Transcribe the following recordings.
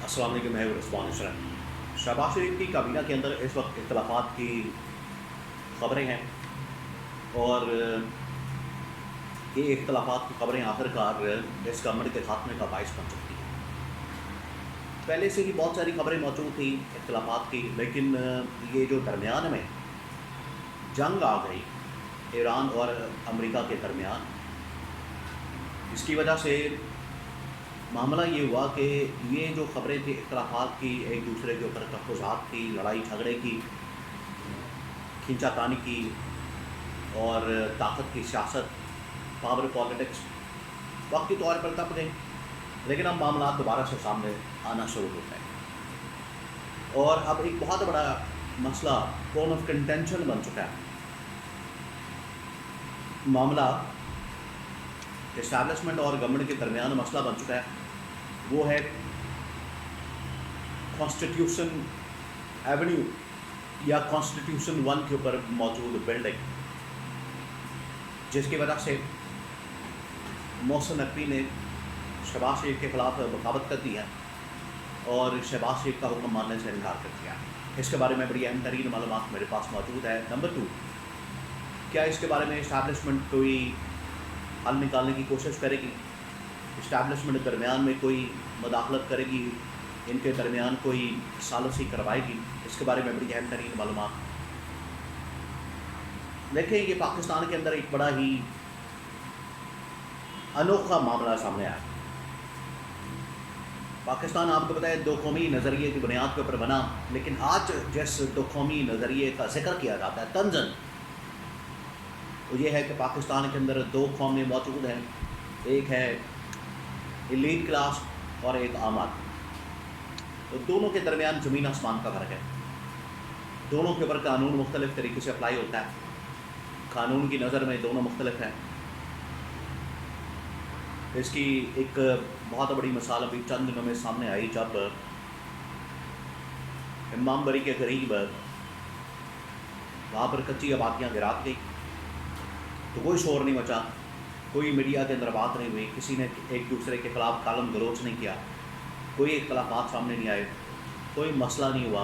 अस्सलाम वालेकुम, मैं उस्मान अशरफ। शहबाज शरीफ की काबीना के अंदर इस वक्त इख्तलाफात की खबरें हैं और ये इख्तलाफात की खबरें आखिरकार इस गवर्नमेंट के खात्मे का बायस बन सकती हैं। पहले से ही बहुत सारी खबरें मौजूद थी इख्तलाफात की, लेकिन ये जो दरमियान में जंग आ गई ईरान और अमेरिका के दरमियान, इसकी वजह से मामला ये हुआ कि ये जो खबरें थी इख्तलाफात की, एक दूसरे के ऊपर तहफ़्फ़ुज़ात की, लड़ाई झगड़े की, खींचातानी की और ताकत की सियासत, पावर पॉलिटिक्स वक्ती तौर पर तब गई, लेकिन अब मामला दोबारा से सामने आना शुरू होता है और अब एक बहुत बड़ा मसला टोन ऑफ कंटेंशन बन चुका है। मामला इस्टेब्लिशमेंट और गवर्नमेंट के दरमियान मसला बन चुका है, वो है कॉन्स्टिट्यूशन एवेन्यू या कॉन्स्टिट्यूशन 1 के ऊपर मौजूद बिल्डिंग, जिसकी वजह से मोहसिन नकवी ने शहबाज शरीफ के ख़िलाफ़ बगावत कर दी है और शहबाज शरीफ का हुक्म मानने से इनकार कर दिया। इसके बारे में बड़ी अहम तरीन मालूमात मेरे पास मौजूद है। नंबर 2, क्या इसके बारे में इस्टेब्लिशमेंट कोई हल निकालने की कोशिश करेगी? इस्टेब्लिशमेंट के दरमियान में कोई मुदाखलत करेगी? इनके दरमियान कोई सालसी करवाएगी? इसके बारे में बड़ी अहम तरीन मालूमात। देखें, ये पाकिस्तान के अंदर एक बड़ा ही अनोखा मामला सामने आया। पाकिस्तान आपको पता है दो कौमी नज़रिए की बुनियाद के ऊपर बना, लेकिन आज जिस दो कौमी नज़रिए का जिक्र किया जाता है तंजन, वो ये है कि पाकिस्तान के अंदर दो कौमें मौजूद हैं, एक है एलीट क्लास और एक आम आदमी। तो दोनों के दरमियान ज़मीन आसमान का फ़र्क है। दोनों के ऊपर कानून मुख्तलिफ़ तरीके से अप्लाई होता है, कानून की नज़र में दोनों मुख्तलिफ हैं। इसकी एक बहुत बड़ी मिसाल अभी चंद दिनों में सामने आई, जब इमामबाड़ी के करीब वहाँ पर कच्ची आबादियाँ गिरा दी गई, तो कोई शोर नहीं मचा, कोई मीडिया के अंदर बात नहीं हुई, किसी ने एक दूसरे के ख़िलाफ़ गालम गलोच नहीं किया, कोई इख्तलाफात सामने नहीं आए, कोई मसला नहीं हुआ,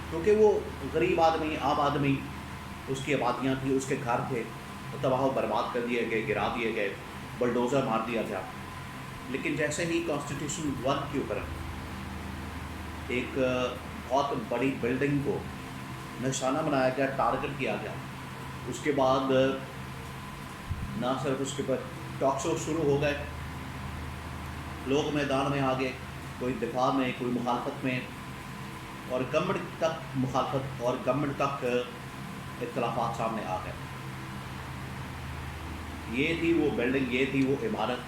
क्योंकि वो गरीब आदमी, आम आदमी, उसकी आबादियाँ थी, उसके घर थे, तो तबाह बर्बाद कर दिए गए, गिरा दिए गए, बुलडोज़र मार दिया गया। लेकिन जैसे ही कॉन्स्टिट्यूशन 1 के ऊपर एक बहुत बड़ी बिल्डिंग को निशाना बनाया गया, टारगेट किया गया, उसके बाद ना सिर्फ उसके ऊपर टॉक शो शुरू हो गए, लोग मैदान में आ गए, कोई दिफा में, कोई मुखालफत में, और गवर्नमेंट तक मुखालफत और गवर्नमेंट तक इख्तलाफात सामने आ गए। ये थी वो बिल्डिंग, ये थी वो इमारत,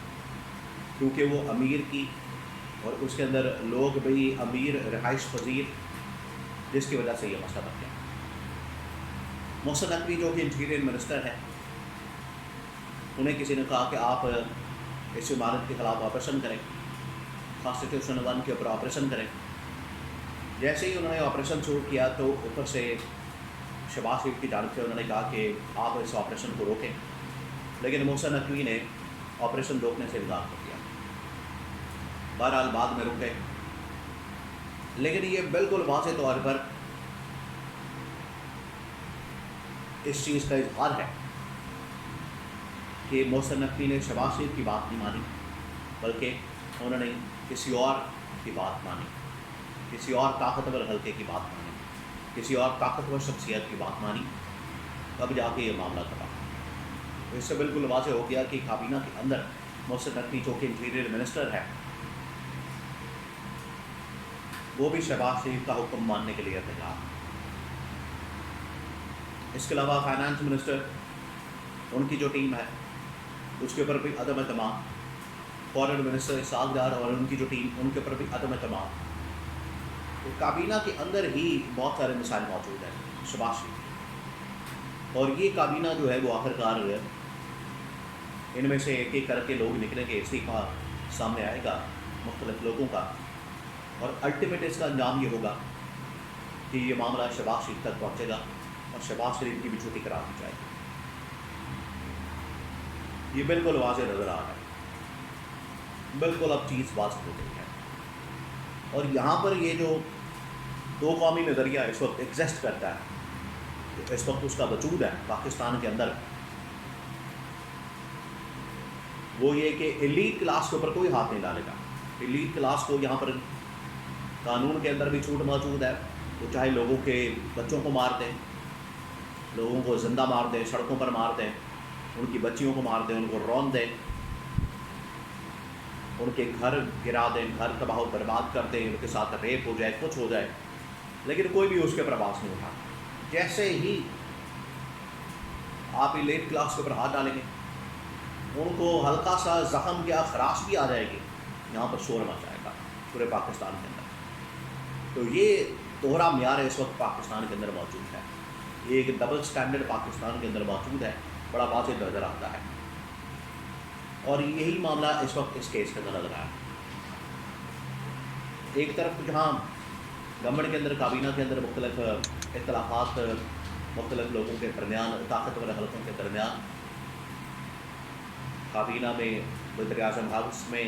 क्योंकि वो अमीर की और उसके अंदर लोग भी अमीर, रहाइश पजीर, जिसकी वजह से ये मसला बन गया। मोहसिन नकवी जो कि इंटीरियर मिनिस्टर है, उन्हें किसी ने कहा कि आप इस इमारत के ख़िलाफ़ ऑपरेशन करें, कॉन्स्टिट्यूशन 1 के ऊपर ऑपरेशन करें। जैसे ही उन्होंने ऑपरेशन शुरू किया तो ऊपर से शहबाज शरीफ की जानिब से उन्होंने कहा कि आप इस ऑपरेशन को रोकें, लेकिन मोहसिन नकवी ने ऑपरेशन रोकने से इनकार कर दिया। बहरहाल बाद में रुक गए, लेकिन ये बिल्कुल वाज़ेह तौर पर इस चीज़ का इजहार है कि मोहसिन नकवी ने शहबाज शरीफ की बात नहीं मानी, बल्कि उन्होंने किसी और की बात मानी, किसी और ताकतवर हल्के की बात मानी, किसी और ताकतवर शख्सियत की बात मानी, तब जाके ये मामला करा। तो इससे बिल्कुल वाज़ेह हो गया कि काबीना के अंदर मोहसिन नकवी जो कि इंटीरियर मिनिस्टर है, वो भी शहबाज शरीफ का हुक्म मानने के लिए तैयार। इसके अलावा फाइनेंस मिनिस्टर, उनकी जो टीम है, उसके ऊपर भी अदम एतमाद, फॉरेन मिनिस्टर सागदार और उनकी जो टीम, उनके ऊपर भी अदम एतमाद। तो काबीना के अंदर ही बहुत सारे मिसाइल मौजूद हैं शहबाज शरीफ, और ये काबीना जो है वो आखिरकार इनमें से एक एक करके लोग निकलेंगे, इस्तीफा सामने आएगा मुख्तलिफ लोगों का, और अल्टीमेट इसका अंजाम ये होगा कि ये मामला शहबाज शरीफ तक पहुँचेगा और शहबाज शरीफ की भी छुट्टी करा दी जाएगी। ये बिल्कुल वाज़ेह नज़र आ रहा है, बिल्कुल अब चीज़ वाज़ेह हो गई है। اور یہاں پر یہ جو دو قومی نظریہ اس وقت ایگزسٹ کرتا ہے، اس وقت اس کا وجود ہے پاکستان کے اندر، وہ یہ کہ ایلیٹ کلاس کے اوپر کوئی ہاتھ نہیں ڈالے گا. ایلیٹ کلاس کو یہاں پر قانون کے اندر بھی چھوٹ موجود ہے، وہ چاہے لوگوں کے بچوں کو مار دیں، لوگوں کو زندہ مار دیں، سڑکوں پر مار دیں، ان کی بچیوں کو مار دیں، ان کو رون دیں، ان کے گھر گرا دیں، گھر تباہ و برباد کر دیں، ان کے ساتھ ریپ ہو جائے، کچھ ہو جائے، لیکن کوئی بھی اس کے اوپر آواز نہیں اٹھا. جیسے ہی آپ ایلیٹ کلاس کے اوپر ہاتھ ڈالیں گے، ان کو ہلکا سا زخم یا خراش بھی آ جائے گی، یہاں پر شور مچ جائے گا پورے پاکستان کے اندر. تو یہ دوہرا معیار اس وقت پاکستان کے اندر موجود ہے، یہ ایک ڈبل سٹینڈرڈ پاکستان کے اندر موجود ہے، بڑا واضح نظر آتا ہے. اور یہی معاملہ اس وقت اس کیس کے اندر نظر آیا. ایک طرف جہاں گورنمنٹ کے اندر، کابینہ کے اندر مختلف اختلافات مختلف لوگوں کے درمیان، طاقتور حلقوں کے درمیان، کابینہ میں، وزیر اعظم ہاؤس میں،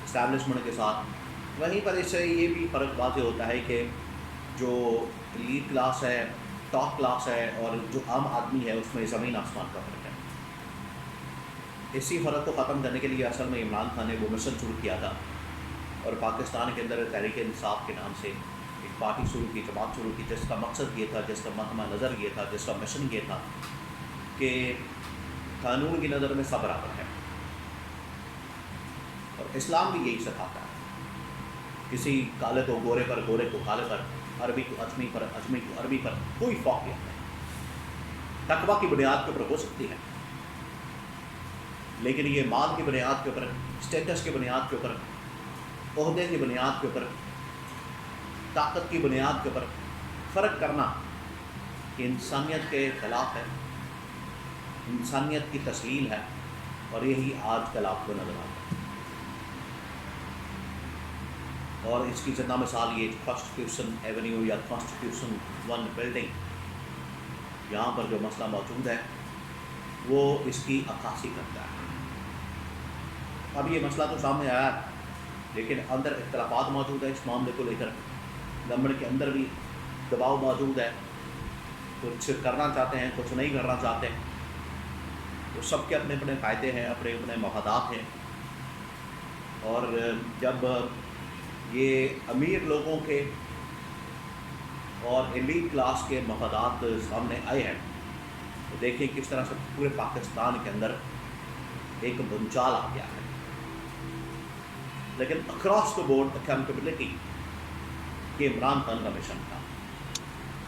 اسٹیبلشمنٹ کے ساتھ، وہیں پر اس سے یہ بھی فرق واضح ہوتا ہے کہ جو لیڈ کلاس ہے، ٹاپ کلاس ہے، اور جو عام آدمی ہے، اس میں زمین آسمان کا فرق ہے. اسی فرق کو ختم کرنے کے لیے اصل میں عمران خان نے وہ مشن شروع کیا تھا، اور پاکستان کے اندر تحریک انصاف کے نام سے ایک پارٹی شروع کی، جماعت شروع کی، جس کا مقصد یہ تھا، جس کا مہمہ نظر یہ تھا، جس کا مشن یہ تھا کہ قانون کی نظر میں سب برابر ہے. اور اسلام بھی یہی سکھاتا ہے، کسی کالے کو گورے پر، گورے کو کالے پر، عربی کو اجمی پر، اجمی کو عربی پر کوئی فوقیت نہیں. تقویٰ کی بنیاد کے اوپر ہو سکتی ہے، لیکن یہ مال کی بنیاد کے اوپر، اسٹیٹس کی بنیاد کے اوپر، عہدے کی بنیاد کے اوپر، طاقت کی بنیاد کے اوپر فرق کرنا یہ انسانیت کے خلاف ہے، انسانیت کی تسلیل ہے، اور یہی آج کل آپ کو نظر آتا ہے. اور اس کی زندہ مثال یہ کانسٹیٹیوشن ایونیو یا کانسٹیٹیوشن 1 بلڈنگ، یہاں پر جو مسئلہ موجود ہے وہ اس کی عکاسی کرتا ہے. اب یہ مسئلہ تو سامنے آیا ہے، لیکن اندر اختلافات موجود ہیں اس معاملے کو لے کر. گورنمنٹ کے اندر بھی دباؤ موجود ہے، کچھ کرنا چاہتے ہیں، کچھ نہیں کرنا چاہتے. تو سب کے اپنے اپنے فائدے ہیں، اپنے اپنے مفادات ہیں. اور جب یہ امیر لوگوں کے اور ایلیٹ کلاس کے مفادات سامنے آئے ہیں، تو دیکھیں کس طرح سے پورے پاکستان کے اندر ایک بھونچال آ گیا ہے. لیکن اکراس دا بورڈ اکاؤنٹیبلٹی یہ عمران خان کا مشن تھا.